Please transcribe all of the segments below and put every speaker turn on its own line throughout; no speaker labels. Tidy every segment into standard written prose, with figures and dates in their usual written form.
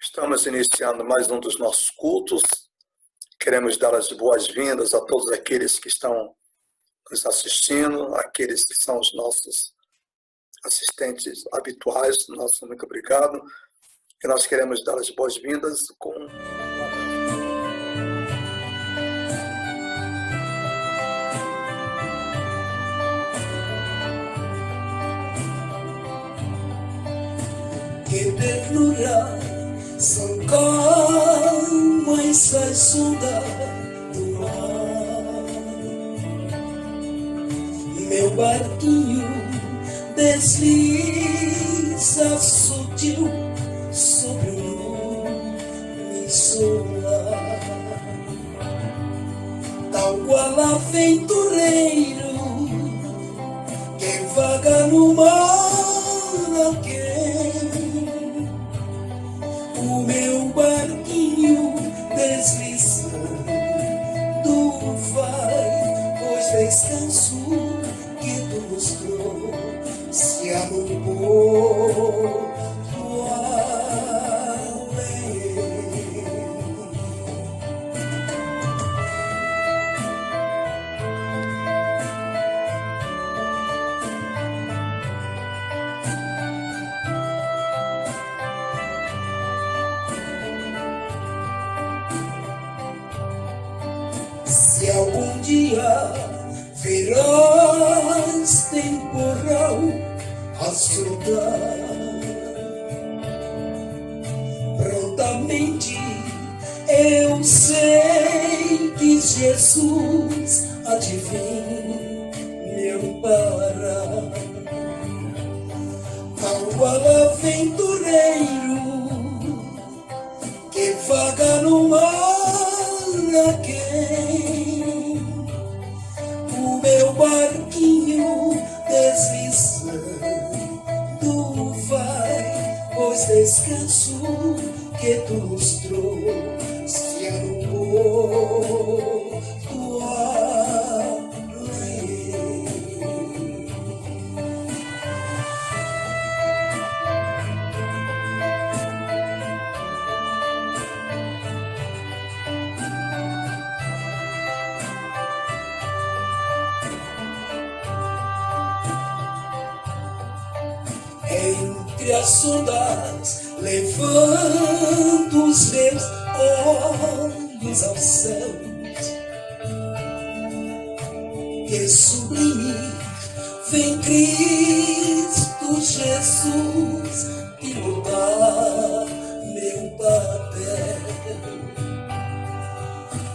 Estamos iniciando mais um dos nossos cultos. Queremos dar as boas-vindas a todos aqueles que estão nos assistindo, aqueles que são os nossos assistentes habituais. Nosso muito obrigado. E nós queremos dar as boas-vindas com
que ternura, são como essas ondas do mar. Meu barquinho desliza sutil sobre o nome solar, tal qual aventureiro que vaga no mar. O meu barquinho deslizando vai, pois descanso que tu nos trouxe a no Se algum dia virás temporal assoltar, prontamente eu sei que Jesus há de vir me amparar, tal qual aventureiro que vaga no mar. O meu barquinho deslizando vai, pois descanso que tu nos trouxe a tua lei. Entre as ondas levanto os meus olhos aos céus, que sublime vem Cristo Jesus pilotar meu papel,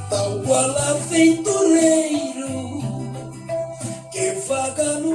tal qual aventureiro que vaga no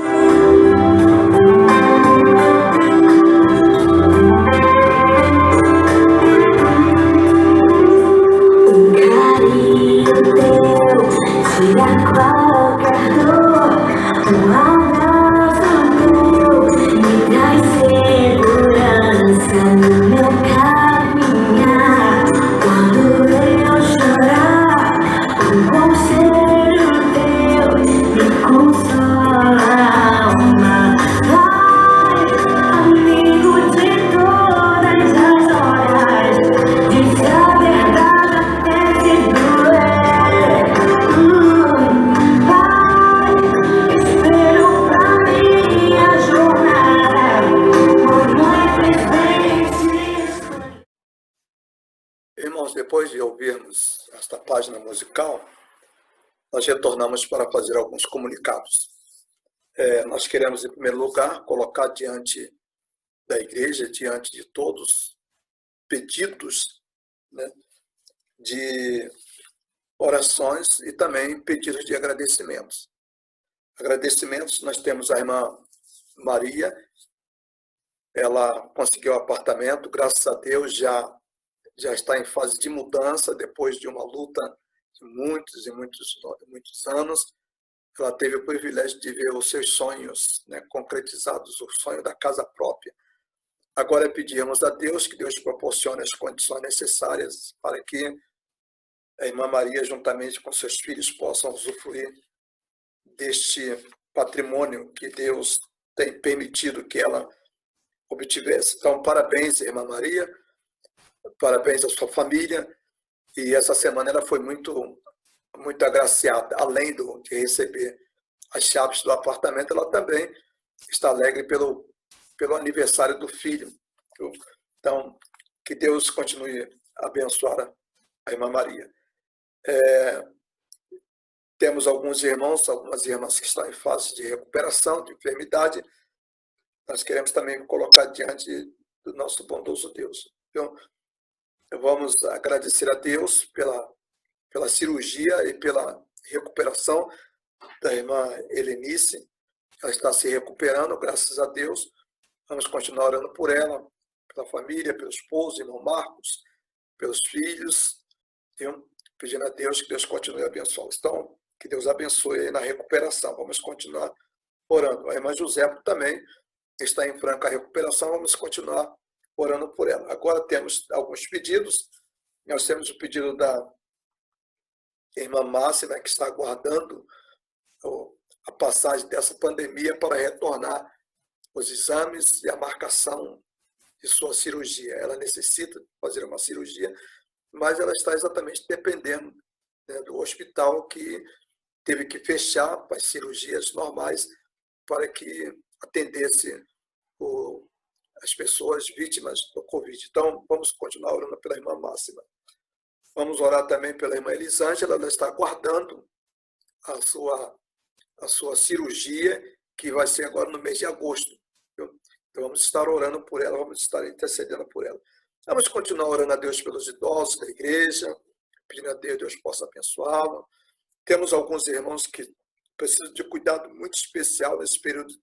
Depois de ouvirmos esta página musical, nós retornamos para fazer alguns comunicados. Nós queremos, em primeiro lugar, colocar diante da igreja, diante de todos, pedidos, né, de orações e também pedidos de agradecimentos. Agradecimentos, nós temos a irmã Maria, ela conseguiu um apartamento, graças a Deus já está em fase de mudança, depois de uma luta de muitos anos. Ela teve o privilégio de ver os seus sonhos, né, concretizados, o sonho da casa própria. Agora pedimos a Deus que Deus proporcione as condições necessárias para que a irmã Maria, juntamente com seus filhos, possam usufruir deste patrimônio que Deus tem permitido que ela obtivesse. Então, parabéns, irmã Maria, parabéns à sua família. E essa semana ela foi muito agraciada. Além de receber as chaves do apartamento, ela também está alegre pelo aniversário do filho. Então, que Deus continue a abençoar a irmã Maria. Temos alguns irmãos, algumas irmãs que estão em fase de recuperação, de enfermidade. Nós queremos também colocar diante do nosso bondoso Deus. Então, vamos agradecer a Deus pela cirurgia e pela recuperação da irmã Helenice. Ela está se recuperando, graças a Deus. Vamos continuar orando por ela, pela família, pelo esposo, irmão Marcos, pelos filhos, viu? Pedindo a Deus que Deus continue a abençoá-los. Então, que Deus abençoe na recuperação. Vamos continuar orando. A irmã José também está em franca recuperação, vamos continuar orando por ela. Agora temos alguns pedidos. Nós temos o pedido da irmã Márcia, né, que está aguardando a passagem dessa pandemia para retornar os exames e a marcação de sua cirurgia. Ela necessita fazer uma cirurgia, mas ela está exatamente dependendo, né, do hospital que teve que fechar para as cirurgias normais para que atendesse as pessoas vítimas do Covid. Então, vamos continuar orando pela irmã Máxima. Vamos orar também pela irmã Elisângela. Ela está aguardando a sua cirurgia, que vai ser agora no mês de agosto. Viu? Então, vamos estar orando por ela, vamos estar intercedendo por ela. Vamos continuar orando a Deus pelos idosos da igreja, pedindo a Deus que Deus possa abençoá-la. Temos alguns irmãos que precisam de cuidado muito especial nesse período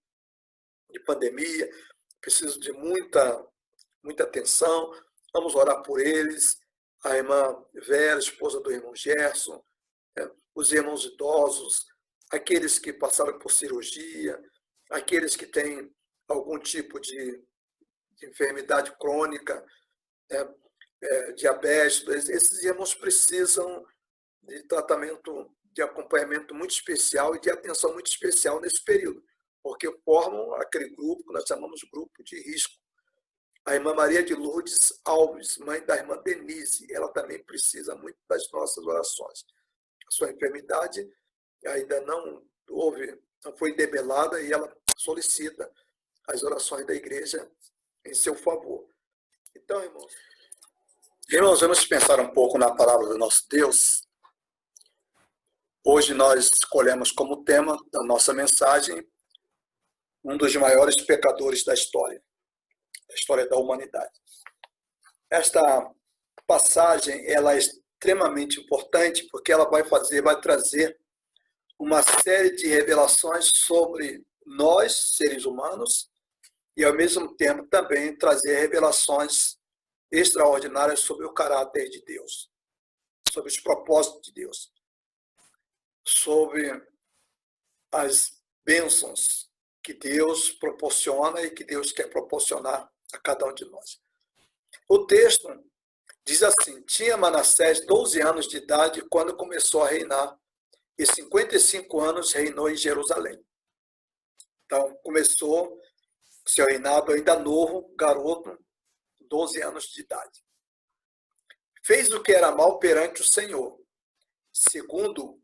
de pandemia, precisam de muita atenção. Vamos orar por eles. A irmã Vera, esposa do irmão Gerson, os irmãos idosos, aqueles que passaram por cirurgia, aqueles que têm algum tipo de enfermidade crônica, diabetes. Esses irmãos precisam de tratamento, de acompanhamento muito especial e de atenção muito especial nesse período, porque formam aquele grupo que nós chamamos de grupo de risco. A irmã Maria de Lourdes Alves, mãe da irmã Denise, ela também precisa muito das nossas orações. A sua enfermidade ainda não foi debelada e ela solicita as orações da igreja em seu favor. Então, irmãos, vamos pensar um pouco na palavra do nosso Deus. Hoje nós escolhemos como tema da nossa mensagem um dos maiores pecadores da história da humanidade. Esta passagem ela é extremamente importante porque ela vai trazer uma série de revelações sobre nós, seres humanos, e ao mesmo tempo também trazer revelações extraordinárias sobre o caráter de Deus, sobre os propósitos de Deus, sobre as bênçãos que Deus proporciona e que Deus quer proporcionar a cada um de nós. O texto diz assim: tinha Manassés 12 anos de idade quando começou a reinar, e 55 anos reinou em Jerusalém. Então, começou seu reinado ainda novo, garoto, 12 anos de idade. Fez o que era mal perante o Senhor, segundo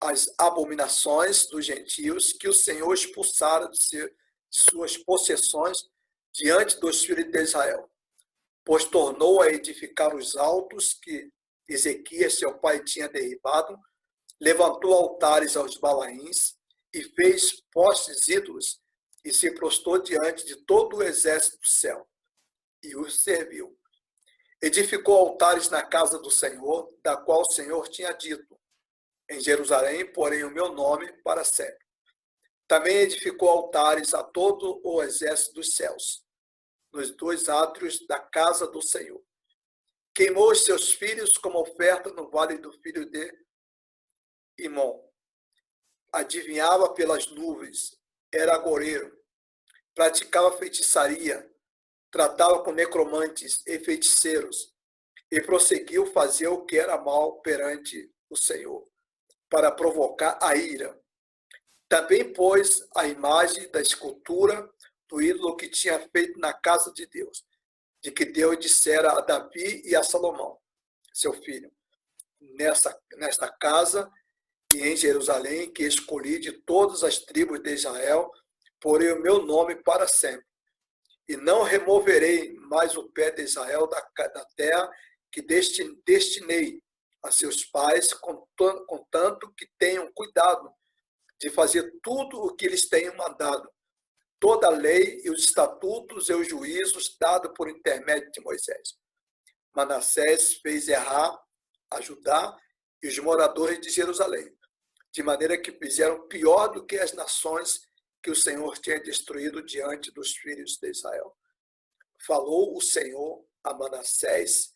as abominações dos gentios que o Senhor expulsara de suas possessões diante dos filhos de Israel, pois tornou a edificar os altos que Ezequias, seu pai, tinha derribado, levantou altares aos Balaíns e fez postes ídolos e se prostrou diante de todo o exército do céu e os serviu. Edificou altares na casa do Senhor, da qual o Senhor tinha dito: em Jerusalém, porém, o meu nome para sempre. Também edificou altares a todo o exército dos céus, nos 2 átrios da casa do Senhor. Queimou os seus filhos como oferta no vale do filho de Imom. Adivinhava pelas nuvens, era agoreiro, praticava feitiçaria, tratava com necromantes e feiticeiros, e prosseguiu fazer o que era mal perante o Senhor, para provocar a ira. Também pôs a imagem da escultura do ídolo que tinha feito na casa de Deus, de que Deus dissera a Davi e a Salomão, seu filho, nesta casa e em Jerusalém, que escolhi de todas as tribos de Israel, porei o meu nome para sempre. E não removerei mais o pé de Israel da terra que destinei a seus pais, contanto que tenham cuidado de fazer tudo o que eles tenham mandado, toda a lei e os estatutos e os juízos dados por intermédio de Moisés. Manassés fez errar a Judá e os moradores de Jerusalém, de maneira que fizeram pior do que as nações que o Senhor tinha destruído diante dos filhos de Israel. Falou o Senhor a Manassés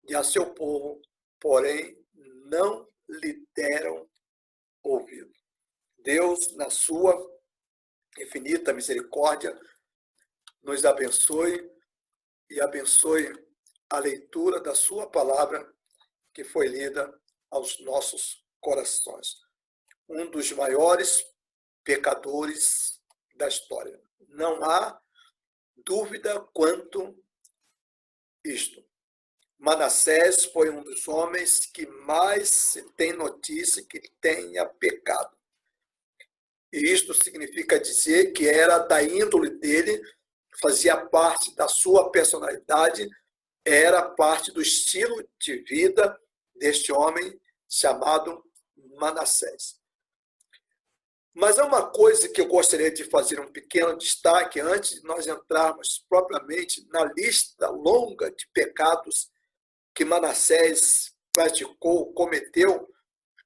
e a seu povo, porém não lhe deram ouvido. Deus, na sua infinita misericórdia, nos abençoe e abençoe a leitura da sua palavra que foi lida aos nossos corações. Um dos maiores pecadores da história. Não há dúvida quanto isto. Manassés foi um dos homens que mais se tem notícia que tenha pecado. E isto significa dizer que era da índole dele, fazia parte da sua personalidade, era parte do estilo de vida deste homem chamado Manassés. Mas há uma coisa que eu gostaria de fazer um pequeno destaque antes de nós entrarmos propriamente na lista longa de pecados que Manassés praticou, cometeu,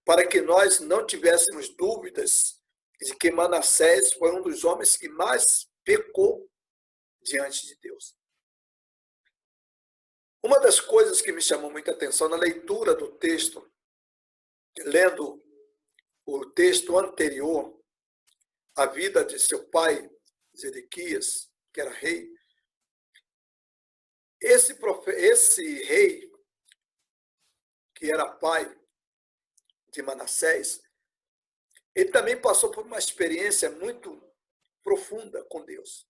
para que nós não tivéssemos dúvidas de que Manassés foi um dos homens que mais pecou diante de Deus. Uma das coisas que me chamou muita atenção na leitura do texto, lendo o texto anterior, a vida de seu pai, Zedequias, que era rei, esse rei, que era pai de Manassés, ele também passou por uma experiência muito profunda com Deus.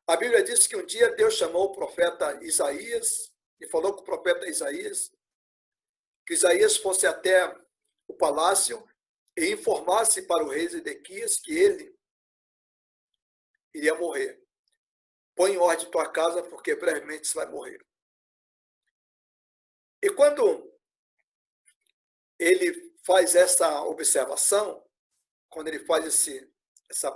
A Bíblia diz que um dia Deus chamou o profeta Isaías e falou com o profeta Isaías que Isaías fosse até o palácio e informasse para o rei Zedequias que ele iria morrer. Põe em ordem tua casa, porque brevemente você vai morrer. E quando ele faz essa observação, quando ele faz essa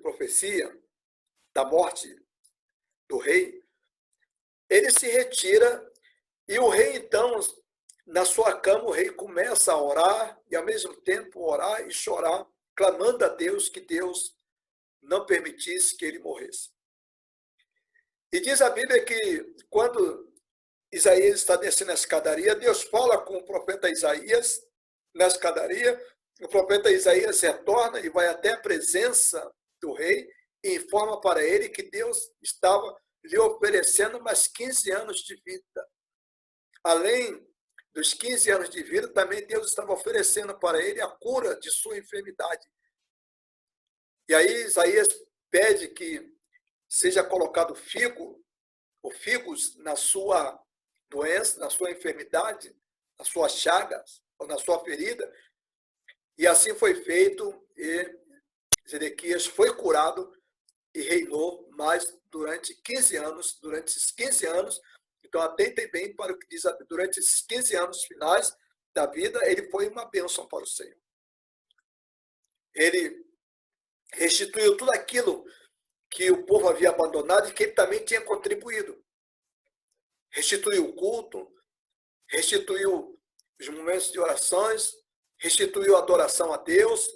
profecia da morte do rei, ele se retira e o rei, então, na sua cama, o rei começa a orar e, ao mesmo tempo, orar e chorar, clamando a Deus que Deus não permitisse que ele morresse. E diz a Bíblia que, quando Isaías está descendo a escadaria, Deus fala com o profeta Isaías na escadaria, o profeta Isaías retorna e vai até a presença do rei e informa para ele que Deus estava lhe oferecendo mais 15 anos de vida. Além dos 15 anos de vida, também Deus estava oferecendo para ele a cura de sua enfermidade. E aí Isaías pede que seja colocado figos na sua doença, na sua enfermidade, nas suas chagas ou na sua ferida. E assim foi feito e Zedequias foi curado e reinou mais durante 15 anos. Durante esses 15 anos, então atentem bem para o que diz, durante esses 15 anos finais da vida, ele foi uma bênção para o Senhor. Ele restituiu tudo aquilo que o povo havia abandonado e que ele também tinha contribuído. Restituiu o culto, restituiu os momentos de orações, restituiu a adoração a Deus,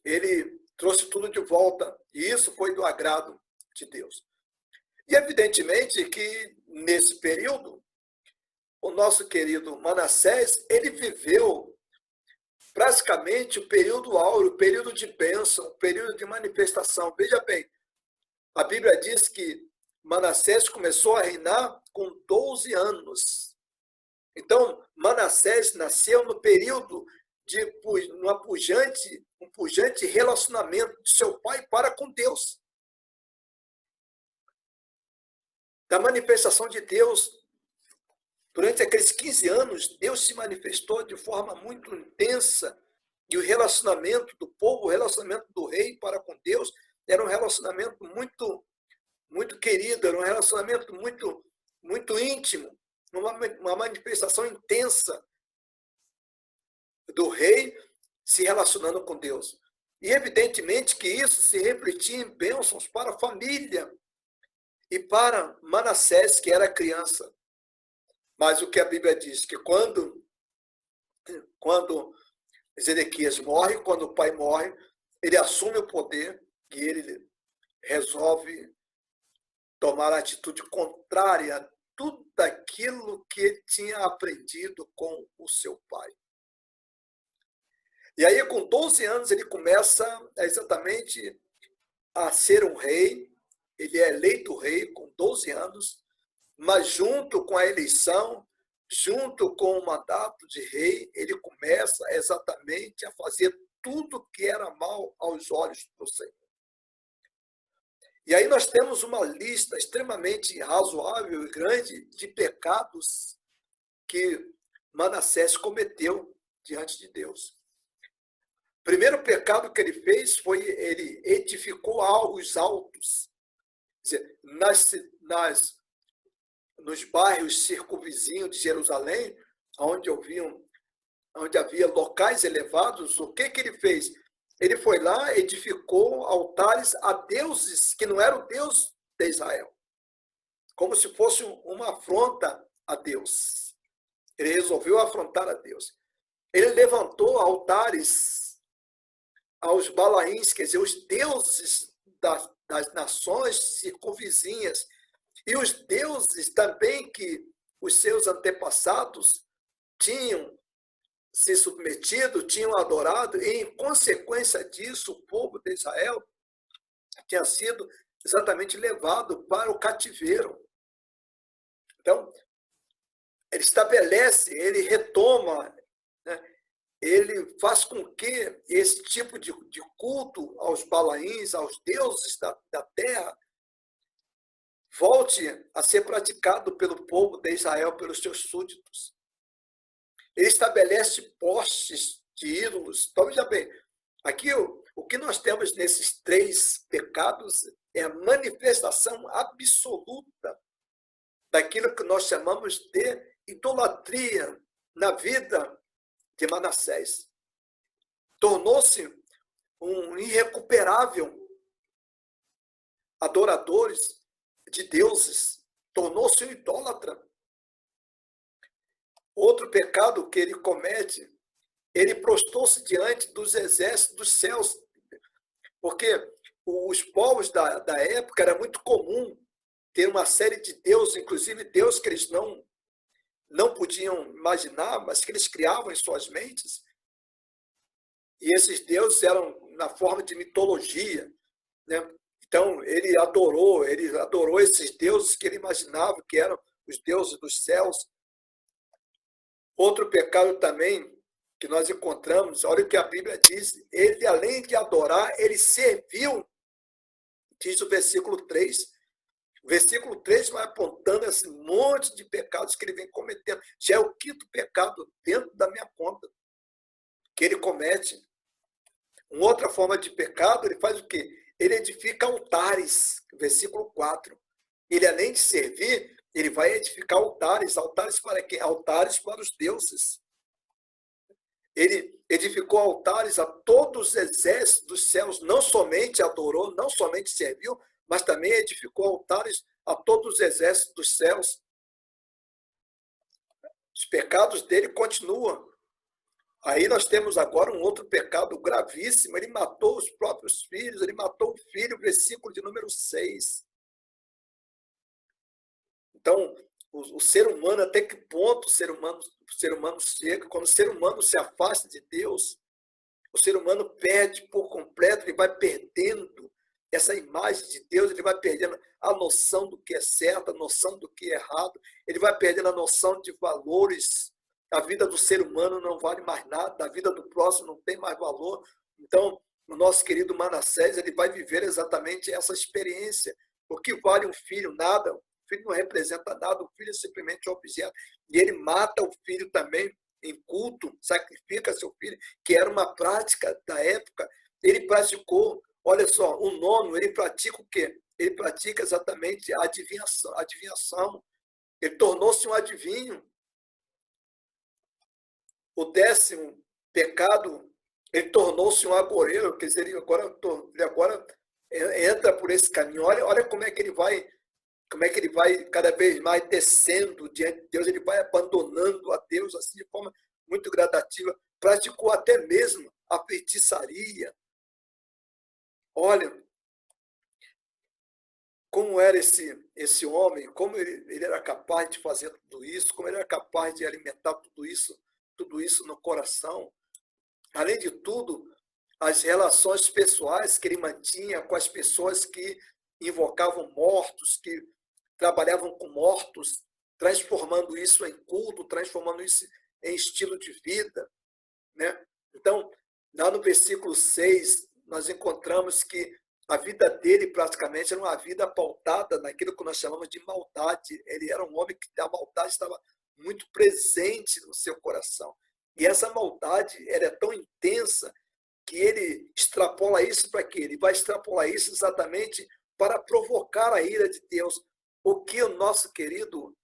ele trouxe tudo de volta, e isso foi do agrado de Deus. E evidentemente que nesse período, o nosso querido Manassés, ele viveu praticamente o período áureo, o período de bênção, o período de manifestação. Veja bem, a Bíblia diz que Manassés começou a reinar com 12 anos. Então, Manassés nasceu no período de um pujante relacionamento de seu pai para com Deus. da manifestação de Deus. Durante aqueles 15 anos, Deus se manifestou de forma muito intensa, e o relacionamento do povo, o relacionamento do rei para com Deus, era um relacionamento muito querido, era um relacionamento muito íntimo, uma manifestação intensa do rei se relacionando com Deus. E evidentemente que isso se refletia em bênçãos para a família e para Manassés, que era criança. Mas o que a Bíblia diz, que quando Zedequias morre, quando o pai morre, ele assume o poder e ele resolve tomar a atitude contrária a tudo aquilo que ele tinha aprendido com o seu pai. E aí, com 12 anos, ele começa exatamente a ser um rei. Ele é eleito rei com 12 anos, mas junto com a eleição, junto com o mandato de rei, ele começa exatamente a fazer tudo que era mal aos olhos do Senhor. E aí nós temos uma lista extremamente razoável e grande de pecados que Manassés cometeu diante de Deus. O primeiro pecado que ele fez foi ele edificou alvos altos. Quer dizer, nos bairros circunvizinhos de Jerusalém, onde havia locais elevados, o que ele fez? Ele foi lá, edificou altares a deuses que não eram o Deus de Israel, como se fosse uma afronta a Deus. Ele resolveu afrontar a Deus. Ele levantou altares aos Balaíns, quer dizer, os deuses das nações circunvizinhas, e os deuses também que os seus antepassados tinham se submetido, tinham adorado, e em consequência disso, o povo de Israel tinha sido exatamente levado para o cativeiro. Então, ele estabelece, ele retoma, né? Ele faz com que esse tipo de culto aos Balaíns, aos deuses da terra, volte a ser praticado pelo povo de Israel, pelos seus súditos. Ele estabelece postes de ídolos. Então, veja bem, aqui o que nós temos nesses 3 pecados é a manifestação absoluta daquilo que nós chamamos de idolatria na vida de Manassés. Tornou-se um irrecuperável adorador de deuses, tornou-se um idólatra. Outro pecado que ele comete, ele prostrou-se diante dos exércitos dos céus, porque os povos da época era muito comum ter uma série de deuses, inclusive deuses que eles não podiam imaginar, mas que eles criavam em suas mentes. E esses deuses eram na forma de mitologia, né? Então, ele adorou esses deuses que ele imaginava que eram os deuses dos céus. Outro pecado também que nós encontramos, olha o que a Bíblia diz, ele, além de adorar, ele serviu, diz o versículo 3. O versículo 3 vai apontando esse monte de pecados que ele vem cometendo. Já é o 5º pecado dentro da minha conta que ele comete. Uma outra forma de pecado, ele faz o quê? Ele edifica altares, versículo 4. Ele, além de servir, ele vai edificar altares. Altares para quê? Altares para os deuses. Ele edificou altares a todos os exércitos dos céus, não somente adorou, não somente serviu, mas também edificou altares a todos os exércitos dos céus. Os pecados dele continuam. Aí nós temos agora um outro pecado gravíssimo. Ele matou os próprios filhos, ele matou o filho, versículo de número 6. Então, o ser humano, até que ponto o ser humano chega? Quando o ser humano se afasta de Deus, o ser humano perde por completo, ele vai perdendo essa imagem de Deus, ele vai perdendo a noção do que é certo, a noção do que é errado, ele vai perdendo a noção de valores. A vida do ser humano não vale mais nada, a vida do próximo não tem mais valor. Então, o nosso querido Manassés, ele vai viver exatamente essa experiência. O que vale um filho? Nada. filho não representa nada, o filho é simplesmente um objeto. E ele mata o filho também em culto, sacrifica seu filho, que era uma prática da época. Ele praticou, olha só, o nono, ele pratica o quê? Ele pratica exatamente a adivinhação. Ele tornou-se um adivinho. O 10º pecado, ele tornou-se um agoreiro, quer dizer, ele agora entra por esse caminho. Olha como é que ele vai cada vez mais descendo diante de Deus, ele vai abandonando a Deus assim de forma muito gradativa. Praticou até mesmo a feitiçaria. Olha como era esse homem, como ele era capaz de fazer tudo isso, como ele era capaz de alimentar tudo isso no coração. Além de tudo, as relações pessoais que ele mantinha com as pessoas que invocavam mortos, que trabalhavam com mortos, transformando isso em culto, transformando isso em estilo de vida, né? Então, lá no versículo 6, nós encontramos que a vida dele praticamente era uma vida pautada naquilo que nós chamamos de maldade. Ele era um homem que a maldade estava muito presente no seu coração. E essa maldade era tão intensa que ele extrapola isso para quê? Ele vai extrapolar isso exatamente para provocar a ira de Deus. O que o nosso querido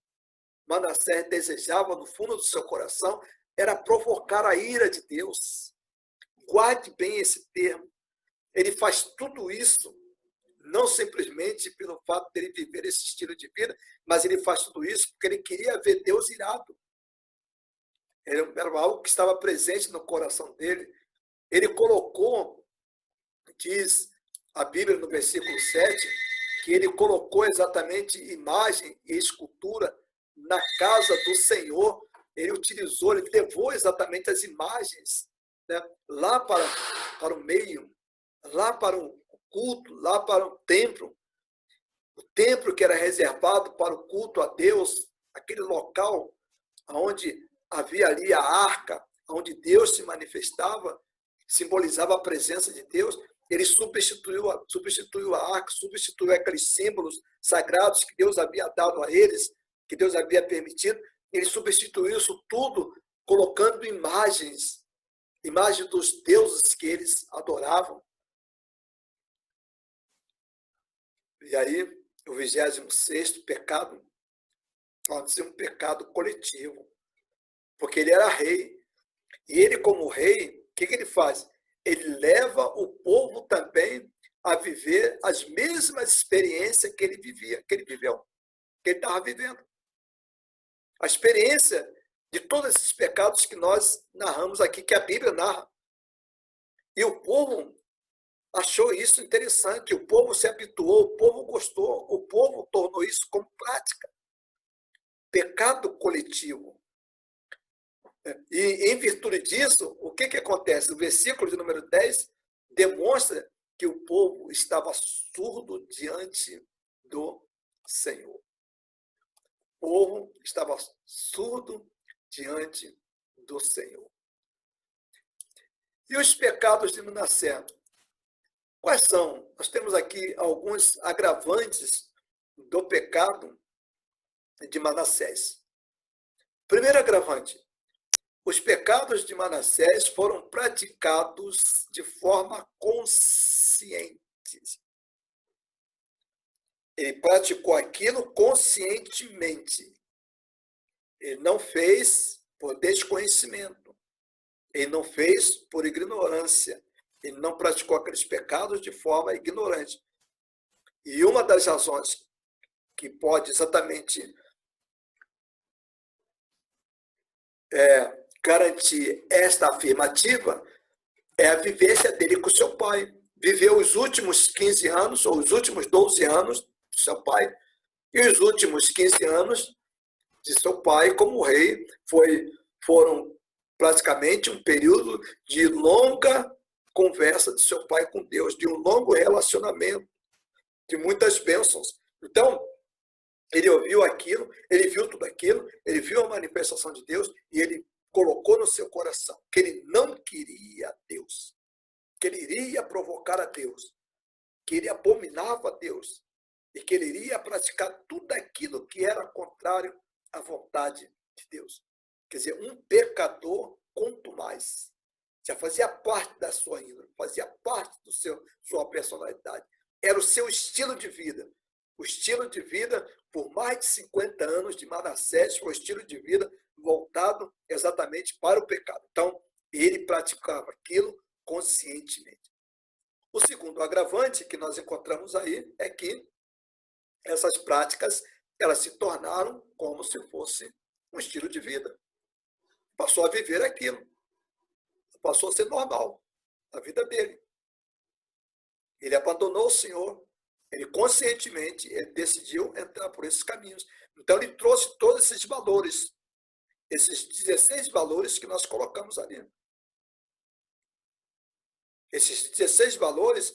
Manassés desejava no fundo do seu coração era provocar a ira de Deus. Guarde bem esse termo. Ele faz tudo isso não simplesmente pelo fato de ele viver esse estilo de vida, mas ele faz tudo isso porque ele queria ver Deus irado. Era algo que estava presente no coração dele. Ele colocou, diz a Bíblia no versículo 7, que ele colocou exatamente imagem e escultura na casa do Senhor. Ele utilizou, ele levou exatamente as imagens, né, lá para o meio, lá para o culto, lá para o templo que era reservado para o culto a Deus, aquele local onde havia ali a arca, onde Deus se manifestava, simbolizava a presença de Deus. Ele substituiu a arca, substituiu aqueles símbolos sagrados que Deus havia dado a eles, que Deus havia permitido. Ele substituiu isso tudo colocando imagens dos deuses que eles adoravam. E aí, o 26º pecado pode ser um pecado coletivo, porque ele era rei. E ele, como rei, o que ele faz? Ele leva o povo também a viver as mesmas experiências que ele viveu, que ele estava vivendo. A experiência de todos esses pecados que nós narramos aqui, que a Bíblia narra. E o povo achou isso interessante, o povo se habituou, o povo gostou, o povo tornou isso como prática. Pecado coletivo. E em virtude disso, o que acontece? O versículo de número 10 demonstra que o povo estava surdo diante do Senhor. O povo estava surdo diante do Senhor. E os pecados de Manassés? Quais são? Nós temos aqui alguns agravantes do pecado de Manassés. Primeiro agravante: os pecados de Manassés foram praticados de forma consciente. Ele praticou aquilo conscientemente. Ele não fez por desconhecimento. Ele não fez por ignorância. Ele não praticou aqueles pecados de forma ignorante. E uma das razões que pode exatamente garantir esta afirmativa é a vivência dele com seu pai. Viveu os últimos 15 anos, ou os últimos 12 anos do seu pai, e os últimos 15 anos de seu pai como rei foram praticamente um período de longa conversa de seu pai com Deus, de um longo relacionamento, de muitas bênçãos. Então, ele ouviu aquilo, ele viu tudo aquilo, ele viu a manifestação de Deus e ele colocou no seu coração que ele não queria Deus, que ele iria provocar a Deus, que ele abominava a Deus. e que ele iria praticar tudo aquilo que era contrário à vontade de Deus. Quer dizer, um pecador, quanto mais, já fazia parte da sua índole, fazia parte do sua personalidade. Era o seu estilo de vida. O estilo de vida, por mais de 50 anos de Manassés, foi o estilo de vida voltado exatamente para o pecado. Então, ele praticava aquilo conscientemente. O segundo agravante que nós encontramos aí é que essas práticas elas se tornaram como se fosse um estilo de vida. Passou a viver aquilo. Passou a ser normal a vida dele. Ele abandonou o Senhor. Ele conscientemente ele decidiu entrar por esses caminhos. Então, ele trouxe todos esses valores, esses 16 valores que nós colocamos ali. Esses 16 valores,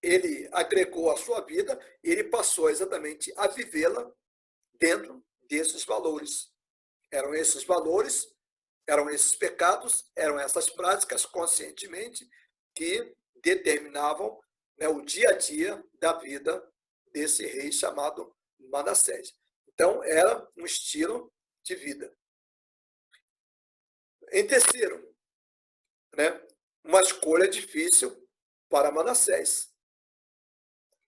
ele agregou à sua vida e ele passou exatamente a vivê-la dentro desses valores. Eram esses valores, eram esses pecados, eram essas práticas conscientemente que determinavam, né, o dia a dia da vida desse rei chamado Manassés. Então, era um estilo de vida. Em terceiro, né, uma escolha difícil para Manassés.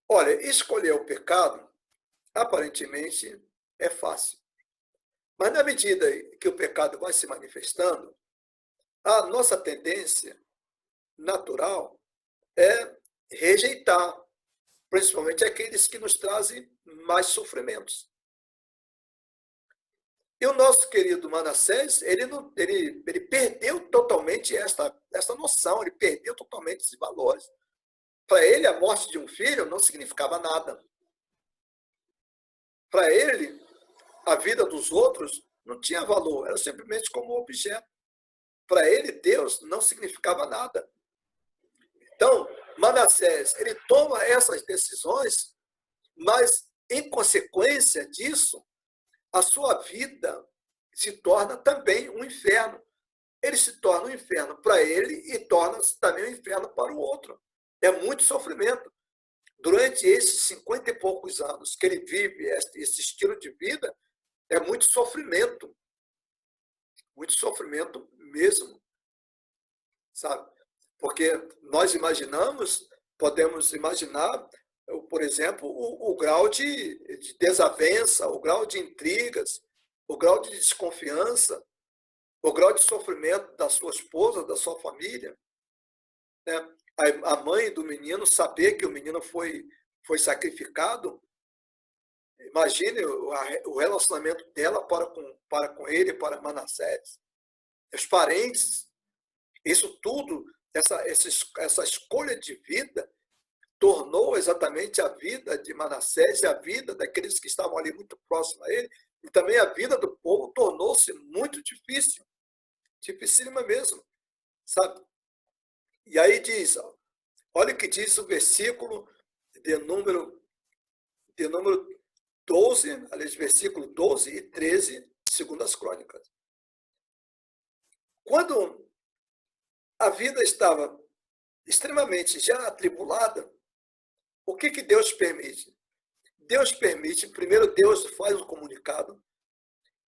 Olha, escolher o pecado, aparentemente, é fácil. Mas na medida que o pecado vai se manifestando, a nossa tendência natural é rejeitar, principalmente aqueles que nos trazem mais sofrimentos. E o nosso querido Manassés, ele perdeu totalmente esta noção, ele perdeu totalmente esses valores. Para ele, a morte de um filho não significava nada. Para ele, a vida dos outros não tinha valor, era simplesmente como objeto. Para ele, Deus não significava nada. Então, Manassés, ele toma essas decisões, mas, em consequência disso, a sua vida se torna também um inferno. Ele se torna um inferno para ele e torna-se também um inferno para o outro. É muito sofrimento. Durante esses 50 e poucos anos que ele vive esse estilo de vida, é muito sofrimento mesmo, sabe? Porque nós podemos imaginar, por exemplo, o grau de desavença, o grau de intrigas, o grau de desconfiança, o grau de sofrimento da sua esposa, da sua família, né? A mãe do menino saber que o menino foi sacrificado. Imagine o relacionamento dela para com ele, para Manassés. Os parentes, isso tudo, essa escolha de vida, tornou exatamente a vida de Manassés e a vida daqueles que estavam ali muito próximos a ele, e também a vida do povo tornou-se muito difícil, dificílima mesmo, sabe? E aí diz, olha o que diz o versículo de número 12, aliás, versículo 12 e 13, segundo as crônicas. Quando a vida estava extremamente já atribulada, o que Deus permite? Deus permite, primeiro Deus faz o comunicado,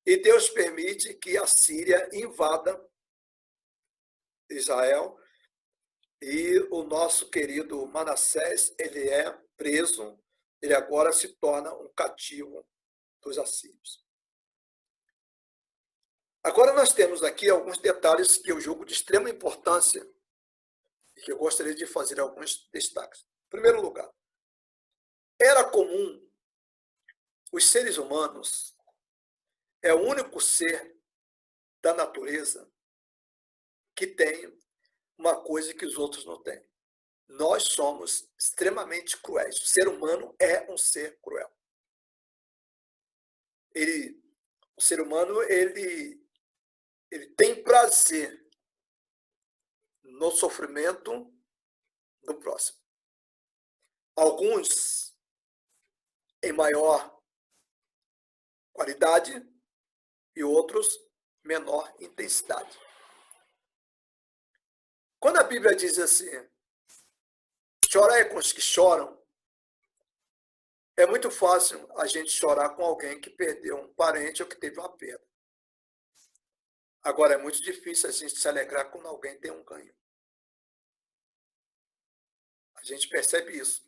e Deus permite que a Síria invada Israel, e o nosso querido Manassés, ele é preso, ele agora se torna um cativo dos assírios. Agora nós temos aqui alguns detalhes que eu julgo de extrema importância e que eu gostaria de fazer alguns destaques. Em primeiro lugar, era comum os seres humanos, é o único ser da natureza que tem uma coisa que os outros não têm. Nós somos extremamente cruéis. O ser humano é um ser cruel. O ser humano, ele tem prazer no sofrimento do próximo. Alguns em maior qualidade e outros menor intensidade. Quando a Bíblia diz assim, chorai com os que choram, É muito fácil a gente chorar com alguém que perdeu um parente ou que teve uma perda. Agora, é muito difícil a gente se alegrar quando alguém tem um ganho. A gente percebe isso.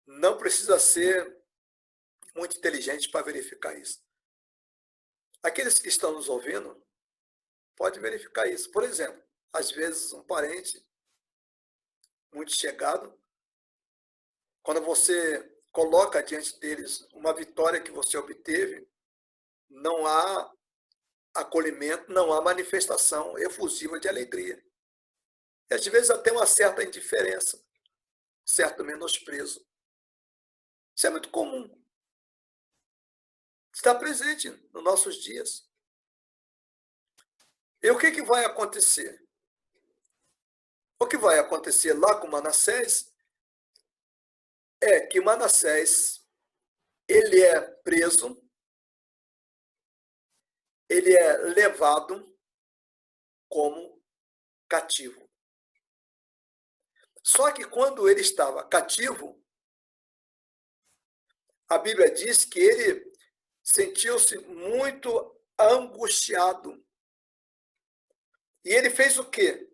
Não precisa ser muito inteligente para verificar isso. Aqueles que estão nos ouvindo podem verificar isso. Por exemplo, às vezes um parente muito chegado, quando você coloca diante deles uma vitória que você obteve, não há acolhimento, não há manifestação efusiva de alegria. E às vezes até uma certa indiferença, certo menosprezo. Isso é muito comum. Está presente nos nossos dias. E o que vai acontecer? O que vai acontecer lá com Manassés é que Manassés, ele é preso, ele é levado como cativo. Só que quando ele estava cativo, a Bíblia diz que ele sentiu-se muito angustiado. E ele fez o quê?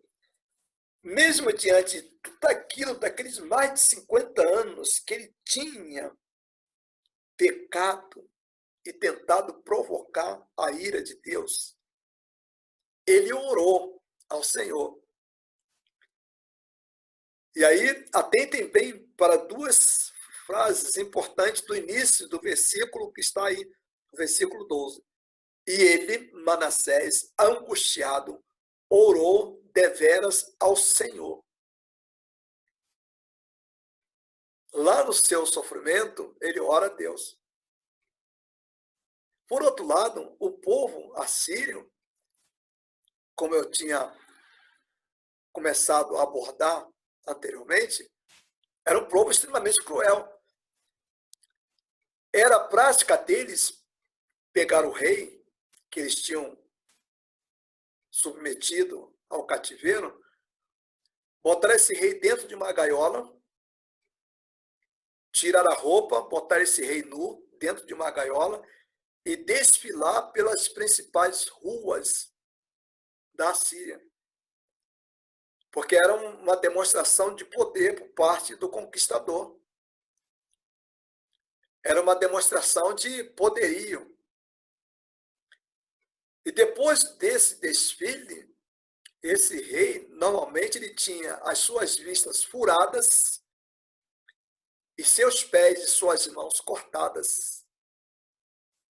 Mesmo diante daquilo, daqueles mais de 50 anos que ele tinha pecado e tentado provocar a ira de Deus, ele orou ao Senhor. E aí, atentem bem para duas frases importantes do início do versículo que está aí, no versículo 12. E ele, Manassés, angustiado, orou deveras ao Senhor. Lá no seu sofrimento, ele ora a Deus. Por outro lado, o povo assírio, como eu tinha começado a abordar anteriormente, era um povo extremamente cruel. Era a prática deles pegar o rei, que eles tinham submetido ao cativeiro, botar esse rei dentro de uma gaiola, tirar a roupa, botar esse rei nu dentro de uma gaiola e desfilar pelas principais ruas da Síria. Porque era uma demonstração de poder por parte do conquistador. Era uma demonstração de poderio. E depois desse desfile, esse rei, normalmente, ele tinha as suas vistas furadas e seus pés e suas mãos cortadas.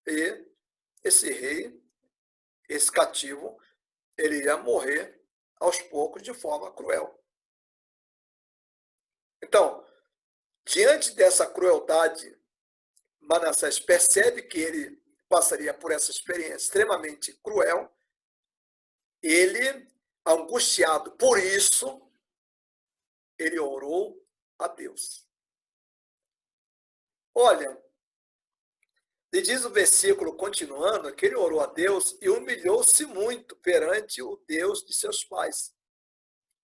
E esse rei, esse cativo, ele ia morrer aos poucos de forma cruel. Então, diante dessa crueldade, Manassés percebe que ele passaria por essa experiência extremamente cruel. Ele, angustiado por isso, ele orou a Deus. Olha, e diz o versículo, continuando, que ele orou a Deus e humilhou-se muito perante o Deus de seus pais.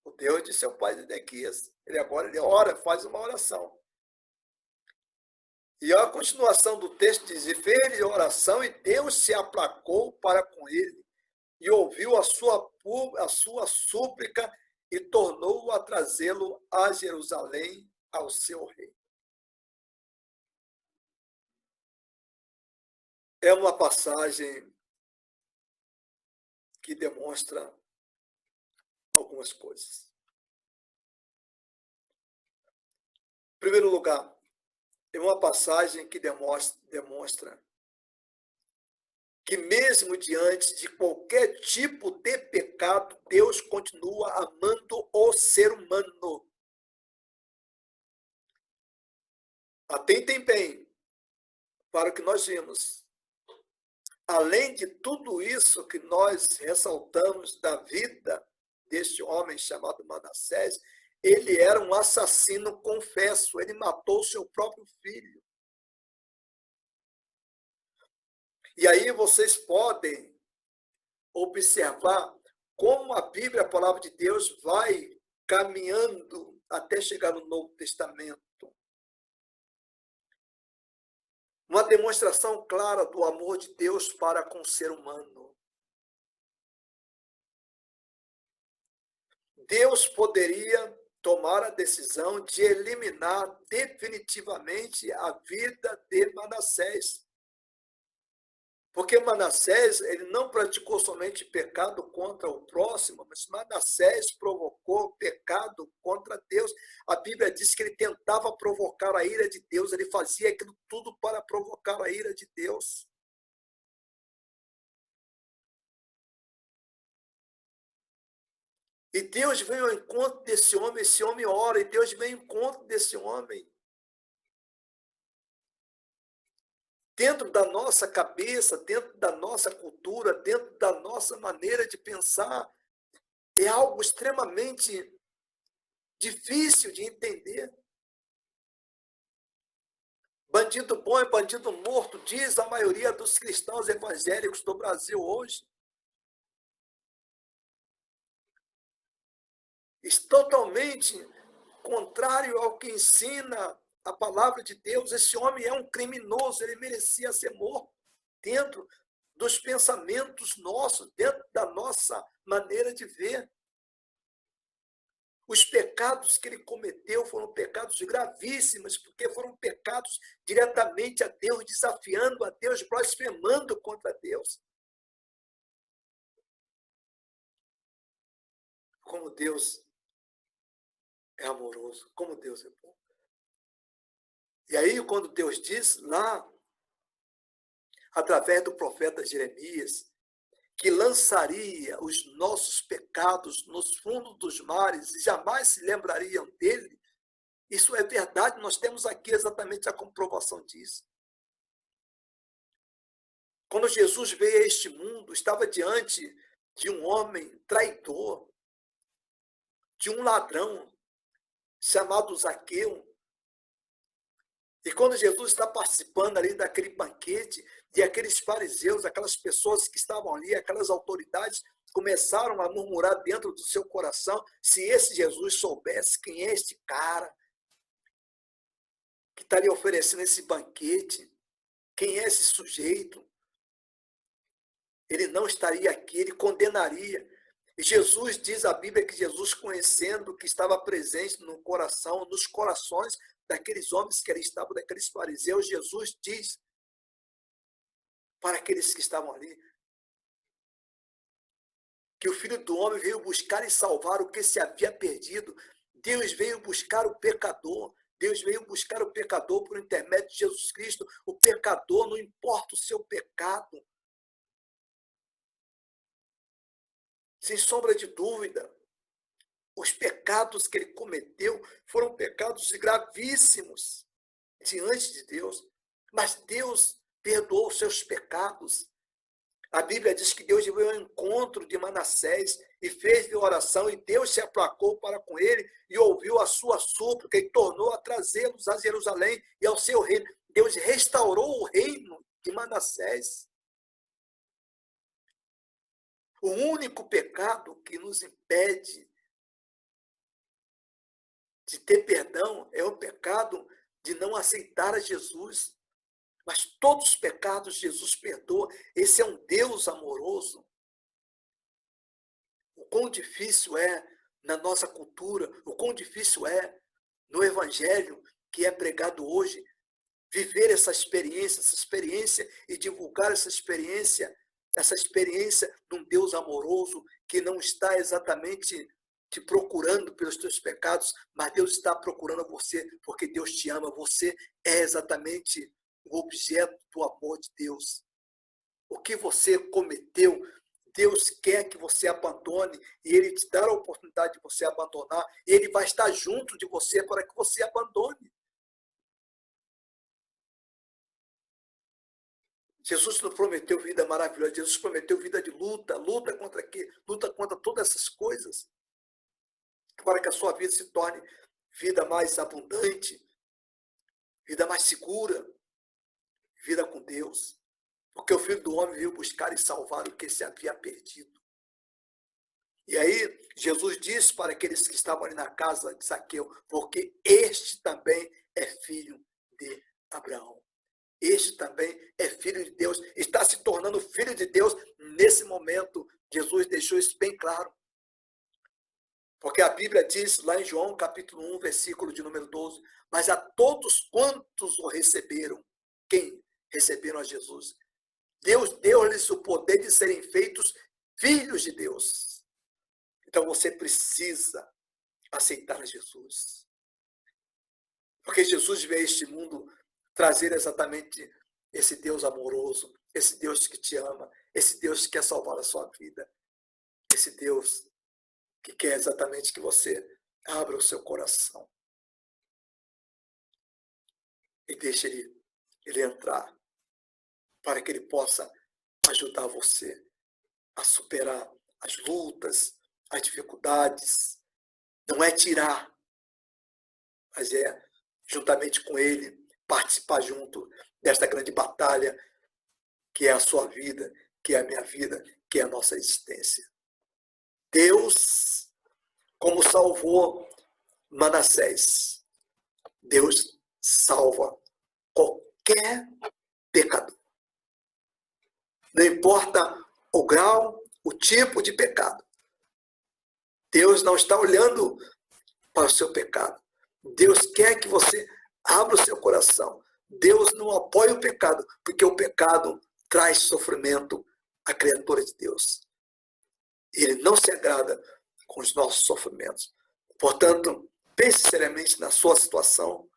O Deus de seu pai Ezequias. Ele ora, faz uma oração. E a continuação do texto diz, e fez oração e Deus se aplacou para com ele e ouviu a sua súplica e tornou a trazê-lo a Jerusalém, ao seu rei. É uma passagem que demonstra algumas coisas. Em primeiro lugar, é uma passagem que demonstra que mesmo diante de qualquer tipo de pecado, Deus continua amando o ser humano. Atentem bem para o que nós vimos. Além de tudo isso que nós ressaltamos da vida deste homem chamado Manassés, ele era um assassino confesso, ele matou seu próprio filho. E aí vocês podem observar como a Bíblia, a palavra de Deus, vai caminhando até chegar no Novo Testamento. uma demonstração clara do amor de Deus para com o ser humano. Deus poderia tomar a decisão de eliminar definitivamente a vida de Manassés. Porque Manassés, ele não praticou somente pecado contra o próximo, mas Manassés provocou pecado contra Deus. A Bíblia diz que ele tentava provocar a ira de Deus, ele fazia aquilo tudo para provocar a ira de Deus. E Deus veio ao encontro desse homem, esse homem ora, e Deus veio ao encontro desse homem. Dentro da nossa cabeça, dentro da nossa cultura, dentro da nossa maneira de pensar, é algo extremamente difícil de entender. Bandido bom é bandido morto, diz a maioria dos cristãos evangélicos do Brasil hoje. Isso totalmente contrário ao que ensina a palavra de Deus. Esse homem é um criminoso, ele merecia ser morto dentro dos pensamentos nossos, dentro da nossa maneira de ver. Os pecados que ele cometeu foram pecados gravíssimos, porque foram pecados diretamente a Deus, desafiando a Deus, blasfemando contra Deus. Como Deus é amoroso, como Deus é bom. E aí, quando Deus diz lá, através do profeta Jeremias, que lançaria os nossos pecados nos fundos dos mares e jamais se lembrariam dele, isso é verdade, nós temos aqui exatamente a comprovação disso. Quando Jesus veio a este mundo, estava diante de um homem traidor, de um ladrão, chamado Zaqueu. E quando Jesus está participando ali daquele banquete, e aqueles fariseus, aquelas pessoas que estavam ali, aquelas autoridades, começaram a murmurar dentro do seu coração, se esse Jesus soubesse quem é este cara que estaria oferecendo esse banquete, quem é esse sujeito, ele não estaria aqui, ele condenaria. E Jesus, diz a Bíblia, que Jesus, conhecendo que estava presente no coração, nos corações daqueles homens que ali estavam, daqueles fariseus, Jesus diz para aqueles que estavam ali que o Filho do Homem veio buscar e salvar o que se havia perdido. Deus veio buscar o pecador. Deus veio buscar o pecador por intermédio de Jesus Cristo. O pecador, não importa o seu pecado, sem sombra de dúvida, os pecados que ele cometeu foram pecados gravíssimos diante de Deus. Mas Deus perdoou os seus pecados. A Bíblia diz que Deus veio ao encontro de Manassés e fez-lhe oração, e Deus se aplacou para com ele e ouviu a sua súplica e tornou a trazê-los a Jerusalém e ao seu reino. Deus restaurou o reino de Manassés. O único pecado que nos impede de ter perdão é o pecado de não aceitar a Jesus. Mas todos os pecados Jesus perdoa. Esse é um Deus amoroso. O quão difícil é na nossa cultura, o quão difícil é no evangelho que é pregado hoje, viver essa experiência e divulgar essa experiência de um Deus amoroso que não está exatamente te procurando pelos teus pecados, mas Deus está procurando você porque Deus te ama. Você é exatamente o objeto do amor de Deus. O que você cometeu, Deus quer que você abandone, e Ele te dá a oportunidade de você abandonar, e Ele vai estar junto de você para que você abandone. Jesus não prometeu vida maravilhosa, Jesus prometeu vida de luta. Luta contra quê? Luta contra todas essas coisas, para que a sua vida se torne vida mais abundante, vida mais segura, vida com Deus. Porque o Filho do Homem veio buscar e salvar o que se havia perdido. E aí, Jesus disse para aqueles que estavam ali na casa de Zaqueu, porque este também é filho de Abraão. este também é filho de Deus, está se tornando filho de Deus nesse momento. Jesus deixou isso bem claro. Porque a Bíblia diz lá em João capítulo 1, versículo de número 12, mas a todos quantos o receberam, quem receberam a Jesus? Deus deu-lhes o poder de serem feitos filhos de Deus. Então você precisa aceitar a Jesus. Porque Jesus veio a este mundo trazer exatamente esse Deus amoroso, esse Deus que te ama, esse Deus que quer salvar a sua vida, esse Deus que quer exatamente que você abra o seu coração e deixe ele entrar, para que ele possa ajudar você a superar as lutas, as dificuldades. Não é tirar, mas é, juntamente com ele, participar junto desta grande batalha que é a sua vida, que é a minha vida, que é a nossa existência. Deus, como salvou Manassés, Deus salva qualquer pecador. Não importa o grau, o tipo de pecado. Deus não está olhando para o seu pecado. Deus quer que você abra o seu coração. Deus não apoia o pecado, porque o pecado traz sofrimento à criatura de Deus. Ele não se agrada com os nossos sofrimentos. Portanto, pense seriamente na sua situação.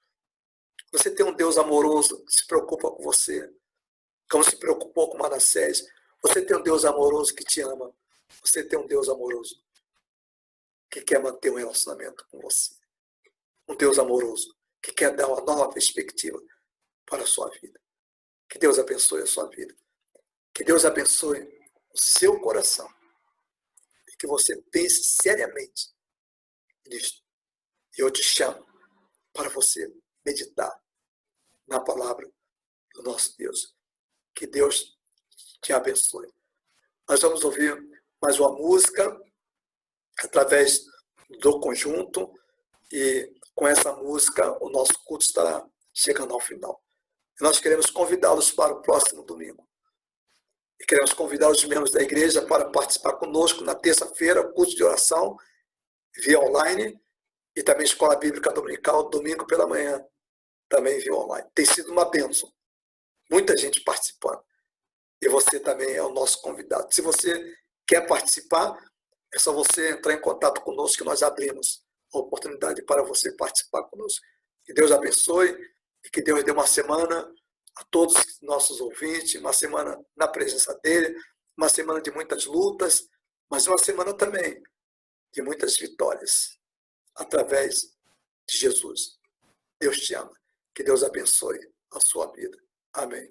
Você tem um Deus amoroso que se preocupa com você, como se preocupou com Manassés. Você tem um Deus amoroso que te ama. Você tem um Deus amoroso que quer manter um relacionamento com você. Um Deus amoroso que quer dar uma nova perspectiva para a sua vida. Que Deus abençoe a sua vida. Que Deus abençoe o seu coração. E que você pense seriamente nisto. E eu te chamo para você meditar na palavra do nosso Deus. Que Deus te abençoe. Nós vamos ouvir mais uma música através do conjunto e com essa música o nosso culto estará chegando ao final. E nós queremos convidá-los para o próximo domingo. E queremos convidar os membros da igreja para participar conosco na terça-feira, culto de oração, via online, e também Escola Bíblica Dominical, domingo pela manhã, também via online. Tem sido uma bênção. Muita gente participando. E você também é o nosso convidado. Se você quer participar, é só você entrar em contato conosco que nós abrimos a oportunidade para você participar conosco. Que Deus abençoe e que Deus dê uma semana a todos os nossos ouvintes, uma semana na presença dele, uma semana de muitas lutas, mas uma semana também de muitas vitórias através de Jesus. Deus te ama. Que Deus abençoe a sua vida. Amém.